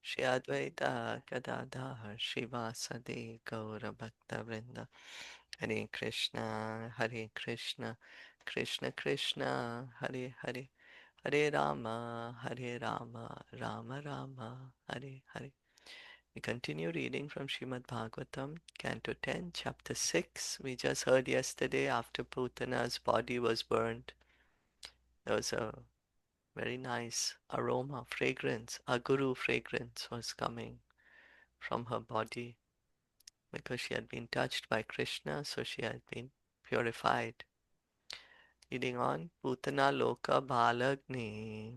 Shri Advaita Gadadhar Srivasadi Gaura Bhakta Vrinda. Hare Krishna, Hare Krishna, Krishna Krishna, Hare Hare, Hare Rama, Hare Rama, Rama Rama, Hare Hare. We continue reading from Srimad Bhagavatam, Canto 10, Chapter 6. We just heard yesterday after Putana's body was burned, there was a very nice aroma, fragrance, a guru fragrance was coming from her body because she had been touched by Krishna, so she had been purified. Reading on, Putana Loka Balagni,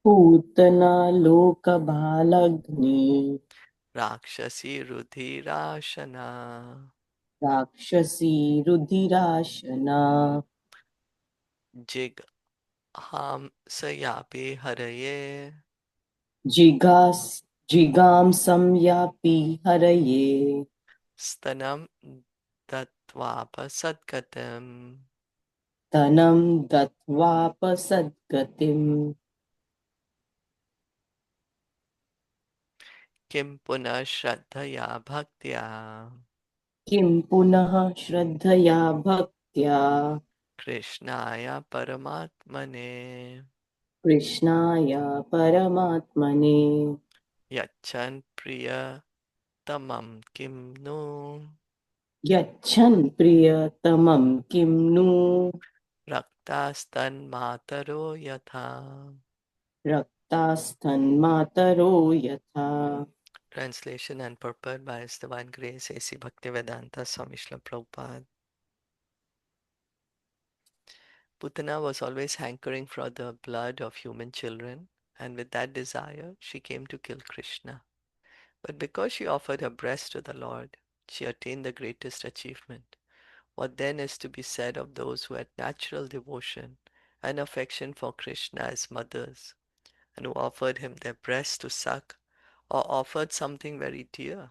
Putana लोकबालग्नि Rakshasi Rudhirashana, राक्षसी रुधिराशना Jigham Sayapi Haraye, जिगास जिगाम संयापी हरये Stanam Datvapa Sadgatam, तनं दत्वापसद्गतिम् Kim Puna Shraddhaya Bhaktya, किं पुनः श्रद्धया भक्त्या Krishnaya Paramatmane, कृष्णाय परमात्मने Yachan Priya Tamam Kim Nu, यच्छन् प्रियतमं किं नु Raktastan Mataro Yatha. रक्तास्तन्मातरो यथा Translation and purport by His Divine Grace A.C. Bhaktivedanta Swami Srila Prabhupada. Putana was always hankering for the blood of human children, and with that desire, she came to kill Krishna. But because she offered her breast to the Lord, she attained the greatest achievement. What then is to be said of those who had natural devotion and affection for Krishna as mothers, and who offered him their breasts to suck, or offered something very dear,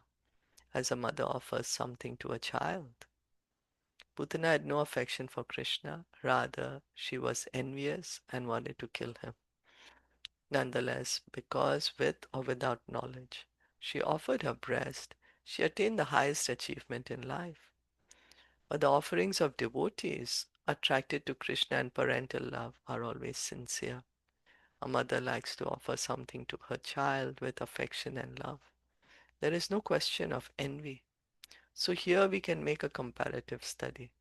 as a mother offers something to a child? Putana had no affection for Krishna, rather, she was envious and wanted to kill him. Nonetheless, because with or without knowledge, she offered her breast, she attained the highest achievement in life. But the offerings of devotees attracted to Krishna and parental love are always sincere. A mother likes to offer something to her child with affection and love. There is no question of envy. So here we can make a comparative study.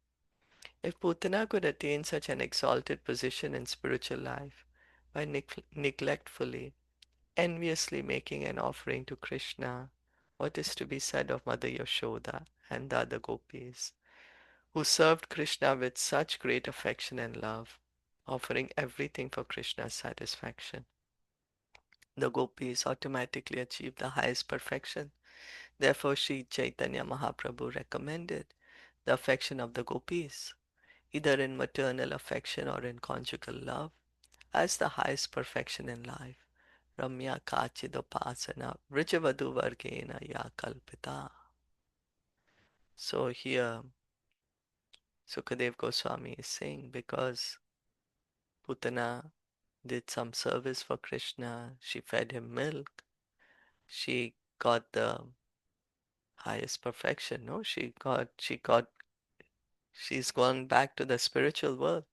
If Putana could attain such an exalted position in spiritual life by neglectfully, enviously making an offering to Krishna, what is to be said of Mother Yashoda and the other gopis, who served Krishna with such great affection and love, offering everything for Krishna's satisfaction? The gopis automatically achieved the highest perfection. Therefore, Sri Chaitanya Mahaprabhu recommended the affection of the gopis, either in maternal affection or in conjugal love, as the highest perfection in life. Ramya Kachidopasana Vrijavadu Vargena Ya Kalpita. So here Sukadev Goswami is saying, because Putana did some service for Krishna, she fed him milk, she got the highest perfection. No, she's gone back to the spiritual world.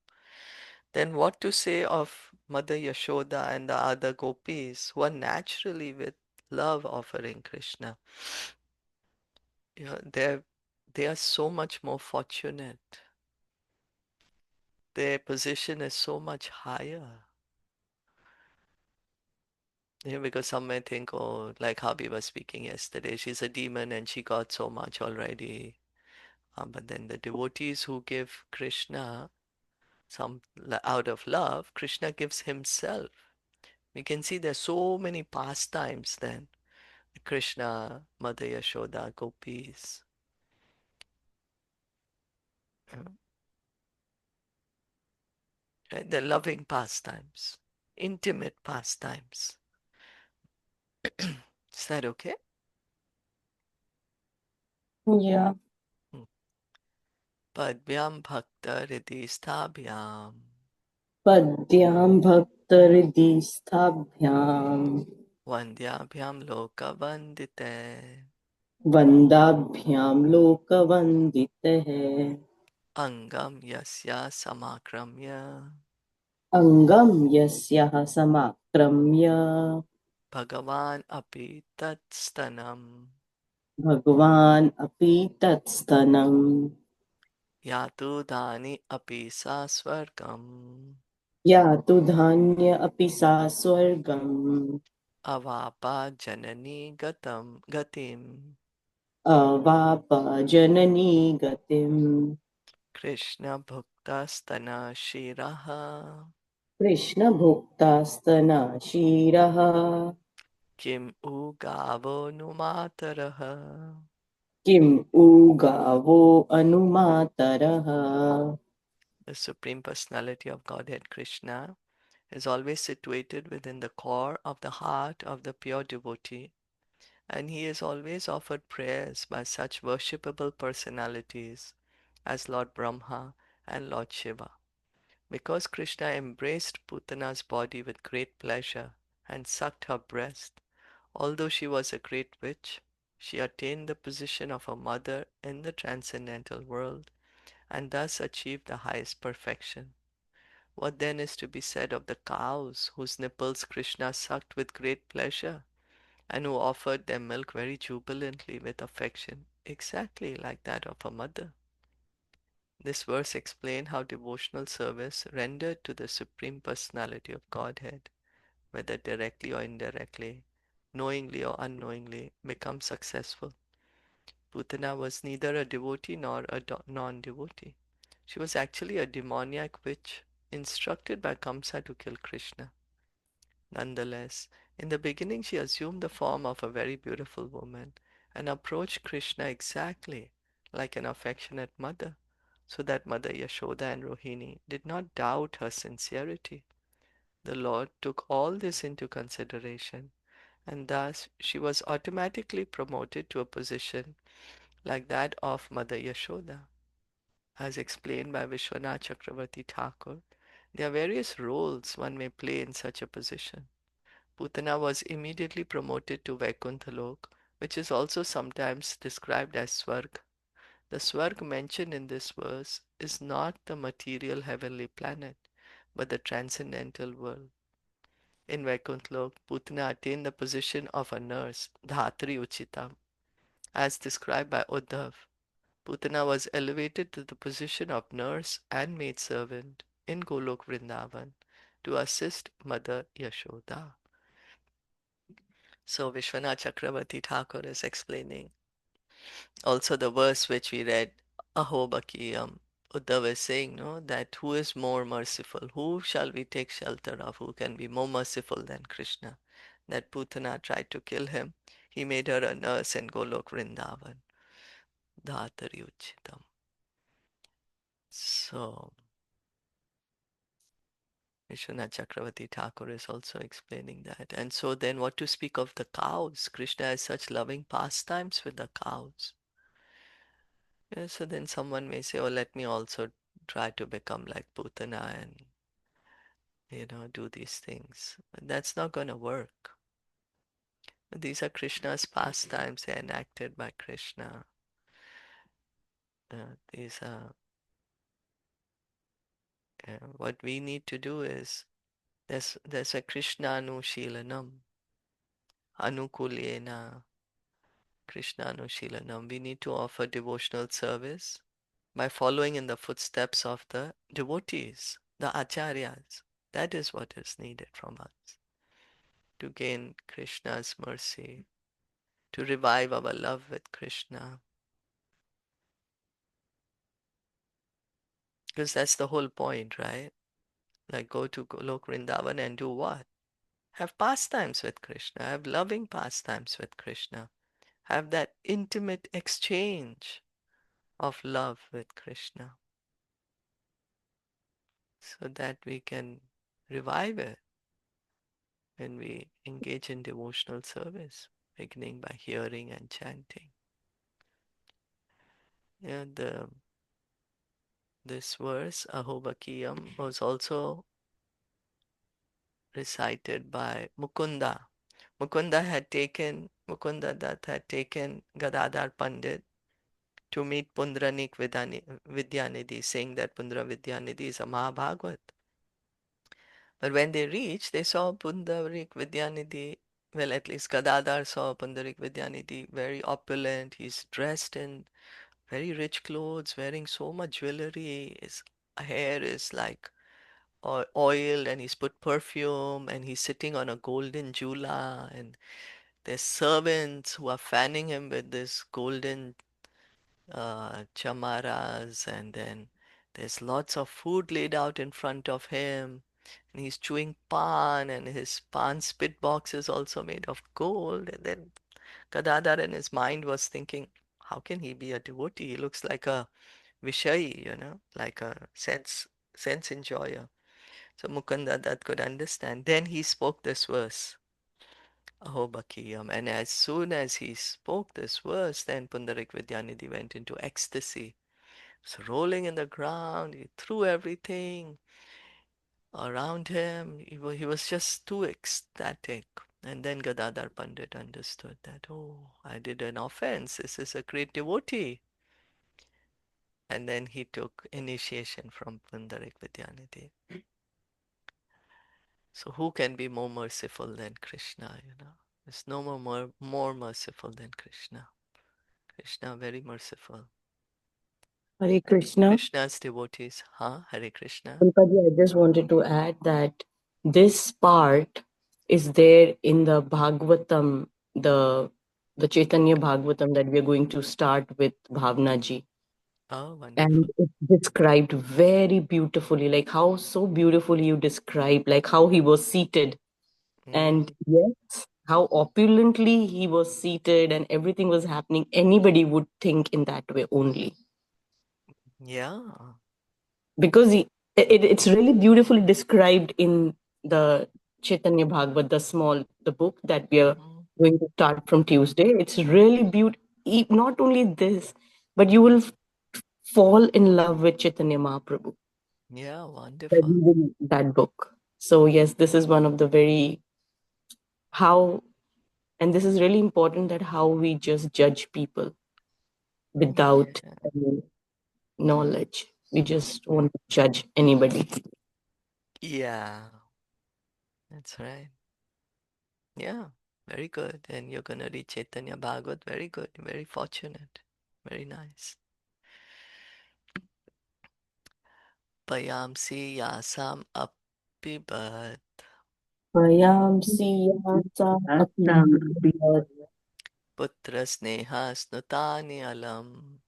Then what to say of Mother Yashoda and the other gopis who are naturally with love offering Krishna? You know, they are so much more fortunate. Their position is so much higher. Because some may think, oh, like how we were speaking yesterday, she's a demon and she got so much already. But then the devotees who give Krishna some out of love, Krishna gives himself. We can see there's so many pastimes then. Krishna, Mother Yashoda, gopis. uh, Right? The loving pastimes, intimate pastimes. Is that okay? या Hmm. Padvyam bhakta ridhistabhyam पद्यां भक्तहृदि स्थाभ्याम् Vandyabhyam lokavandite. वन्दाभ्यां लोकवन्दितः Angam yasya samakramya. अङ्गं यस्याः समाक्रम्य Bhagavan api tatstanam. भगवान् अपि तत्स्तनम् Yatu dhani api sa swargam. यातु धान्य अपि सा स्वर्गम् Avapa janani gatim. अवाप जननी गतिम् Krishna bhukta stana shiraha. कृष्णभुक्तास्तना क्षीरः Kim ugavo numataraha. किम् ऊगावो अनुमातरः The Supreme Personality of Godhead Krishna is always situated within the core of the heart of the pure devotee, and he is always offered prayers by such worshipable personalities as Lord Brahma and Lord Shiva. Because Krishna embraced Putana's body with great pleasure and sucked her breast, although she was a great witch, she attained the position of a mother in the transcendental world and thus achieved the highest perfection. What then is to be said of the cows whose nipples Krishna sucked with great pleasure and who offered their milk very jubilantly with affection, exactly like that of a mother? This verse explains how devotional service rendered to the Supreme Personality of Godhead, whether directly or indirectly, knowingly or unknowingly, becomes successful. Putana was neither a devotee nor a non-devotee. She was actually a demoniac witch instructed by Kamsa to kill Krishna. Nonetheless, in the beginning she assumed the form of a very beautiful woman and approached Krishna exactly like an affectionate mother, so that Mother Yashoda and Rohini did not doubt her sincerity. The Lord took all this into consideration, and thus she was automatically promoted to a position like that of Mother Yashoda. As explained by Vishwanath Chakravarti Thakur, there are various roles one may play in such a position. Putana was immediately promoted to Vaikuntha Lok, which is also sometimes described as Swarg. The Swarg mentioned in this verse is not the material heavenly planet, but the transcendental world. In Vaikuntha Lok, Putana attained the position of a nurse, Dhatri Uchitam, as described by Uddhav. Putana was elevated to the position of nurse and maidservant in Golok Vrindavan to assist Mother Yashoda. So Vishwanath Chakravarti Thakur is explaining also the verse which we read, Aho Bakiyam. Uddhav is saying, no, that who is more merciful? Who shall we take shelter of? Who can be more merciful than Krishna? That Putana tried to kill him. He made her a nurse in Golok Vrindavan. Dhatari Uchitam. So Vishwanath Chakravarti Thakur is also explaining that. And so then what to speak of the cows? Krishna has such loving pastimes with the cows. Yeah, so then someone may say, oh, let me also try to become like Putana and, do these things. But that's not going to work. These are Krishna's pastimes. They're enacted by Krishna. These are, what we need to do is, there's a Krishna Anushilanam, Anukulena, Krishna Anushilanam. We need to offer devotional service by following in the footsteps of the devotees, the acharyas. That is what is needed from us to gain Krishna's mercy, to revive our love with Krishna. Because that's the whole point, right? Like go to Golok Vrindavan and do what? Have pastimes with Krishna, have loving pastimes with Krishna, have that intimate exchange of love with Krishna so that we can revive it when we engage in devotional service, beginning by hearing and chanting. And this verse, Ahobakiyam, was also recited by Mukunda, Mukunda Dutt had taken Gadadhar Pandit to meet Pundranik Vidyanidhi, saying that Pundra Vidyanidhi is a Mahabhagavat. But when they reached, they saw Pundarik Vidyanidhi. Well, at least Gadadhar saw Pundarik Vidyanidhi, very opulent. He's dressed in very rich clothes, wearing so much jewelry. His hair is like oiled, and he's put perfume, and he's sitting on a golden jula, and there's servants who are fanning him with this golden chamaras, and then there's lots of food laid out in front of him, and he's chewing pan, and his pan spit box is also made of gold. And then Gadadhar in his mind was thinking, how can he be a devotee? He looks like a Vishayi, like a sense enjoyer. So Mukunda that could understand. Then he spoke this verse, Aho Bakiyam. And as soon as he spoke this verse, then Pundarik Vidyanidhi went into ecstasy. So rolling in the ground, he threw everything around him. He was just too ecstatic. And then Gadadhar Pandit understood that, oh, I did an offense. This is a great devotee. And then he took initiation from Pundarik Vidyanidhi. So who can be more merciful than Krishna? There's no more merciful than Krishna. Krishna very merciful. Hare And Krishna. Krishna's devotees, Hare Krishna. Pankaj, I just wanted to add that this part is there in the Bhagavatam, the the Chaitanya Bhagavatam that we are going to start with Bhavna ji. Oh, And wonderful. it's described very beautifully, like how so beautifully you describe, like how he was seated. And Mm, yes, how opulently he was seated and everything was happening. Anybody would think in that way only. yeah. Because it's really beautifully described in the Chaitanya Bhagavat, the book that we are Mm, going to start from Tuesday. It's really beautiful. Not only this, but you will fall in love with Chaitanya Mahaprabhu yeah, by wonderful. reading that book. So yes, this is one of the very how, and this is really important, that how we just judge people Yeah. without any knowledge. We just want to judge anybody. Yeah, that's right. Yeah, very good. And you're gonna read Chaitanya Bhagavat. Very good. Very fortunate. Very nice. Payamsi yasam apibat Vayamsi yasa api Asam api putra sneha snutani alam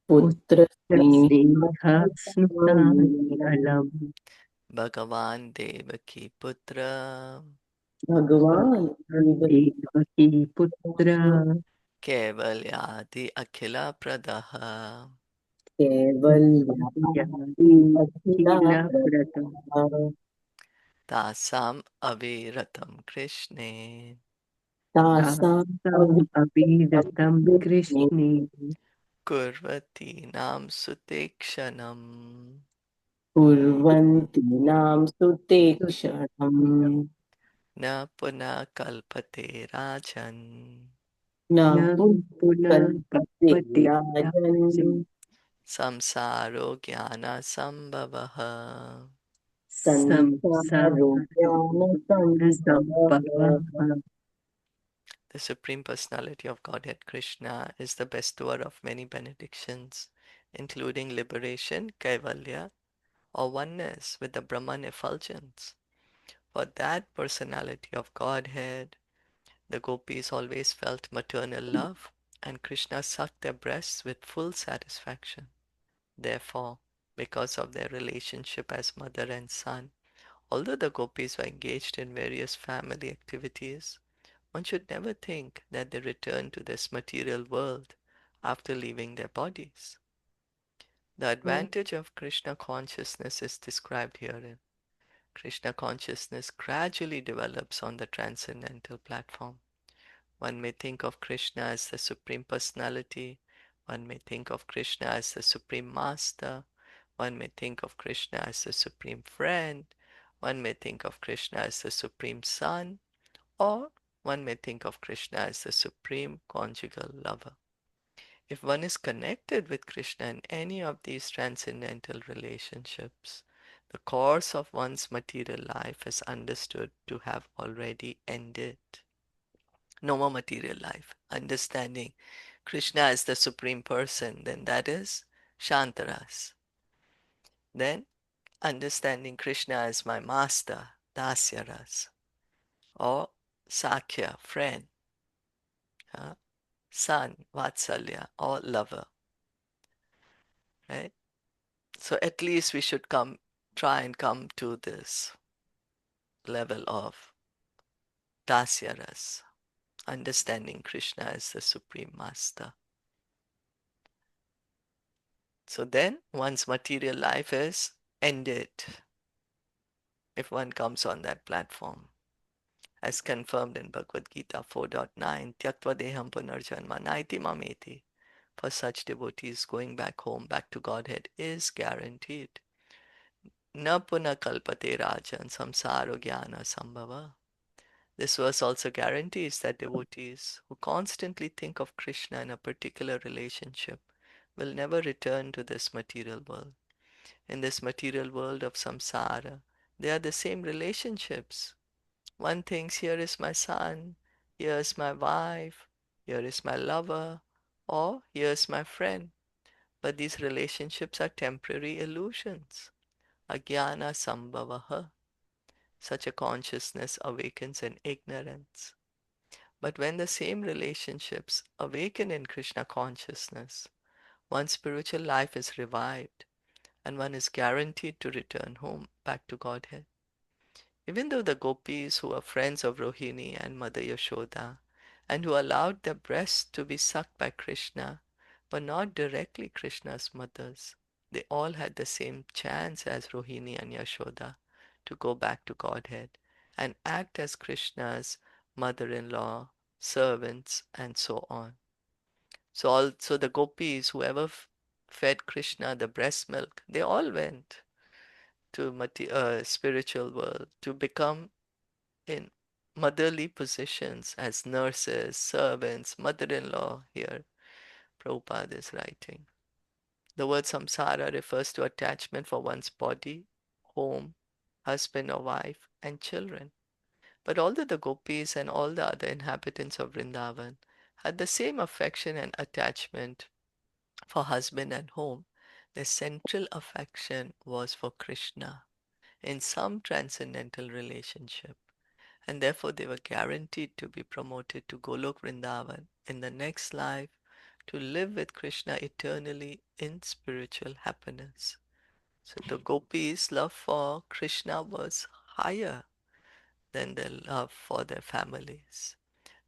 putra sneha snutani alam Bhagavan Devaki Putra Bhagavan Bhagavan Devaki Putra Kevalyadi Akhila Pradaha Kevalyati Yadi Akhila Kila Pratam Pradaha Tasam Aviratam Krishne Tasam Tasam Avitatam Abhiratam Krishne Krishne Kurvati Nam Sutekshanam Kurvanti Nam Suteksharam Na Puna Kalpate Rajan Na Na Puna Kalpate Kapate Rajan Rajan Samsaro Jnana Sambhavaha. Sansaro Samsara Jnana Sambhava Sambhava The Supreme Personality of Godhead Krishna is the bestower of many benedictions, including liberation, Kaivalya, or oneness with the Brahman effulgence. For that personality of Godhead, the gopis always felt maternal love, and Krishna sucked their breasts with full satisfaction. Therefore, because of their relationship as mother and son, although the gopis were engaged in various family activities, one should never think that they return to this material world after leaving their bodies. The advantage of Krishna consciousness is described herein. Krishna consciousness gradually develops on the transcendental platform. One may think of Krishna as the Supreme Personality, one may think of Krishna as the Supreme Master, one may think of Krishna as the Supreme Friend, one may think of Krishna as the Supreme Son, or one may think of Krishna as the supreme conjugal lover. If one is connected with Krishna in any of these transcendental relationships, the course of one's material life is understood to have already ended. No more material life. Understanding Krishna as the supreme person, then that is Shantaras. Then understanding Krishna as my master, Dasyaras, or Sakya, friend, uh, son, Vatsalya, or lover, right? So at least we should try and come to this level of Dasyaras, understanding Krishna as the supreme master. So then one's material life is ended if one comes on that platform, as confirmed in Bhagavad Gita 4.9, Tyaktva deham punarjanma naiti mameti. For such devotees, going back home, back to Godhead, is guaranteed. Na puna kalpate rajan samsaro jnana sambhava. This verse also guarantees that devotees who constantly think of Krishna in a particular relationship will never return to this material world. In this material world of samsara, they are the same relationships. One thinks, here is my son, here is my wife, here is my lover, or here is my friend. But these relationships are temporary illusions. Ajnana sambhavaha. Such a consciousness awakens in ignorance. But when the same relationships awaken in Krishna consciousness, one's spiritual life is revived and one is guaranteed to return home back to Godhead. Even though the gopis who were friends of Rohini and Mother Yashoda and who allowed their breasts to be sucked by Krishna were not directly Krishna's mothers, they all had the same chance as Rohini and Yashoda to go back to Godhead and act as Krishna's mother-in-law, servants, and so on. So also the gopis, whoever fed Krishna the breast milk, they all went to spiritual world to become in motherly positions as nurses, servants, mother-in-law here. Prabhupada is writing. The word samsara refers to attachment for one's body, home, husband or wife, and children. But although the gopis and all the other inhabitants of Vrindavan had the same affection and attachment for husband and home, their central affection was for Krishna in some transcendental relationship, and therefore they were guaranteed to be promoted to Golok Vrindavan in the next life to live with Krishna eternally in spiritual happiness. So the gopis' love for Krishna was higher than their love for their families.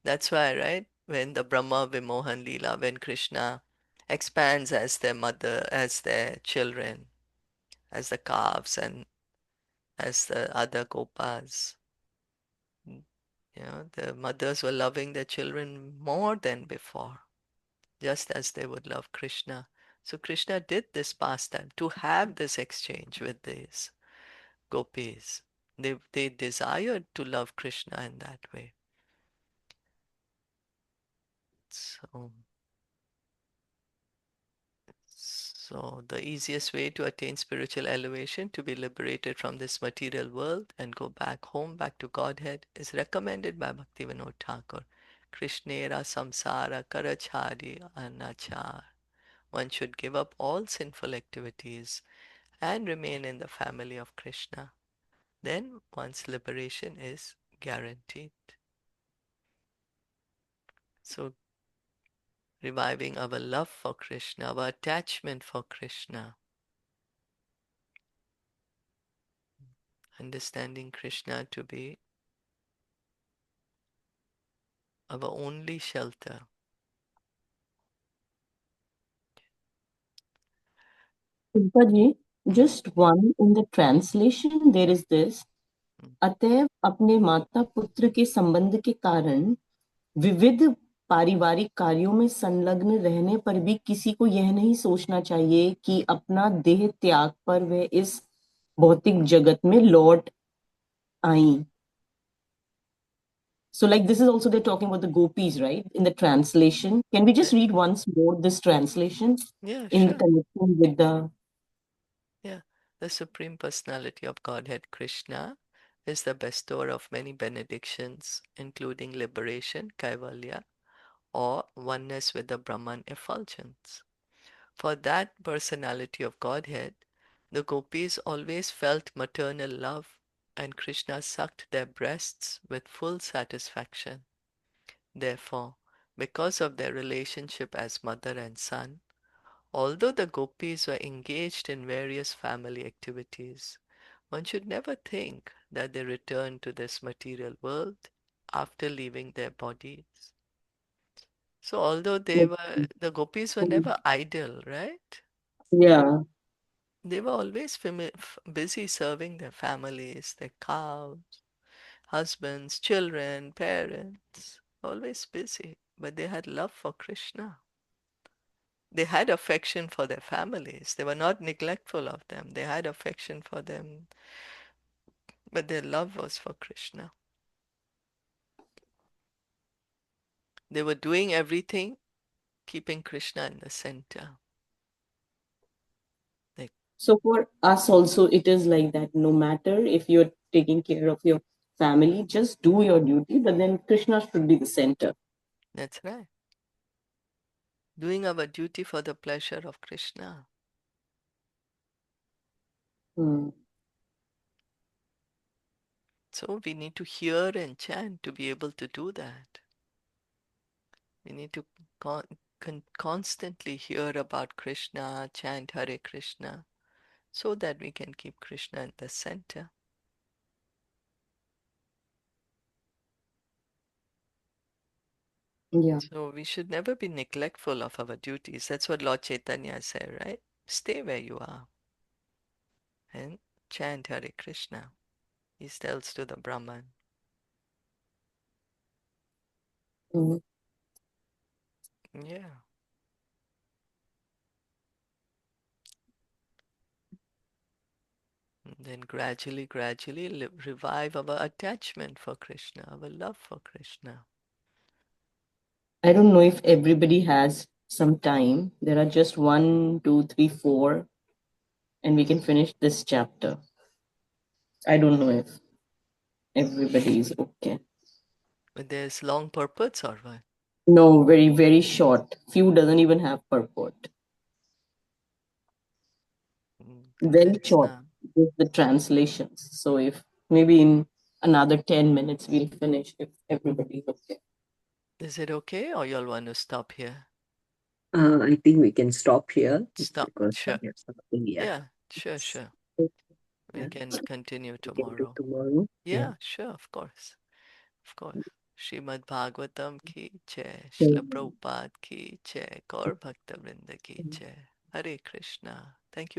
That's why, right, when the Brahma Vimohan Leela, when Krishna expands as their mother, as their children, as the calves, and as the other gopas, the mothers were loving their children more than before, just as they would love Krishna. So Krishna did this pastime to have this exchange with these gopis. They desired to love Krishna in that way. So, so the easiest way to attain spiritual elevation, to be liberated from this material world and go back home, back to Godhead, is recommended by Bhaktivinoda Thakur. Krishnera samsara karachari anachar. One should give up all sinful activities and remain in the family of Krishna. Then one's liberation is guaranteed. So reviving our love for Krishna, our attachment for Krishna, understanding Krishna to be our only shelter. Ji, just one in the translation there is this, अतएव अपने माता पुत्र के संबंध के कारण विविध पारिवारिक कार्यों में संलग्न रहने पर भी किसी को यह नहीं सोचना चाहिए कि अपना देह त्याग पर वह इस भौतिक जगत में लौट आई. So, like, this is also they're talking about the gopis, right? In the translation. Can we just read once more this translation Yeah, in the sure. connection with the. Yeah. The Supreme Personality of Godhead Krishna is the bestower of many benedictions, including liberation, kaivalya, or oneness with the Brahman effulgence. For that personality of Godhead, the gopis always felt maternal love, and Krishna sucked their breasts with full satisfaction. Therefore, because of their relationship as mother and son, although the gopis were engaged in various family activities, one should never think that they returned to this material world after leaving their bodies. So, although the gopis were never idle, right? Yeah. They were always busy serving their families, their cows, husbands, children, parents, always busy. But they had love for Krishna. They had affection for their families. They were not neglectful of them. They had affection for them, but their love was for Krishna. They were doing everything, keeping Krishna in the center. Like, So for us also, it is like that. No matter if you're taking care of your family, just do your duty, but then Krishna should be the center. that's right. Doing our duty for the pleasure of Krishna. Hmm. So we need to hear and chant to be able to do that. We need to constantly hear about Krishna, chant Hare Krishna, so that we can keep Krishna in the center. Yeah. So we should never be neglectful of our duties. That's what Lord Chaitanya said, right? Stay where you are and chant Hare Krishna. He tells to the Brahman. Hmm. Yeah. And then gradually, gradually revive our attachment for Krishna, our love for Krishna. I don't know if everybody has some time. There are just 1, 2, 3, 4, and we can finish this chapter. I don't know if everybody is okay. But there's long purports or what? No, very, very short. Few doesn't even have purport. Very That's short. Just the translations. So if maybe in another 10 minutes we'll finish if everybody's okay. is it okay or y'all want to stop here? I think we can stop here Stop. because I Sure. have something. Yeah. Yeah, sure, sure. We Yeah. can continue We can do tomorrow. tomorrow. Yeah. Yeah, sure, of course. Of course. Srimad Bhagavatam ki jai, So, Srila Prabhupada ki jai, Gaur Bhakta Vrinda ki jai. Hare Krishna. Thank you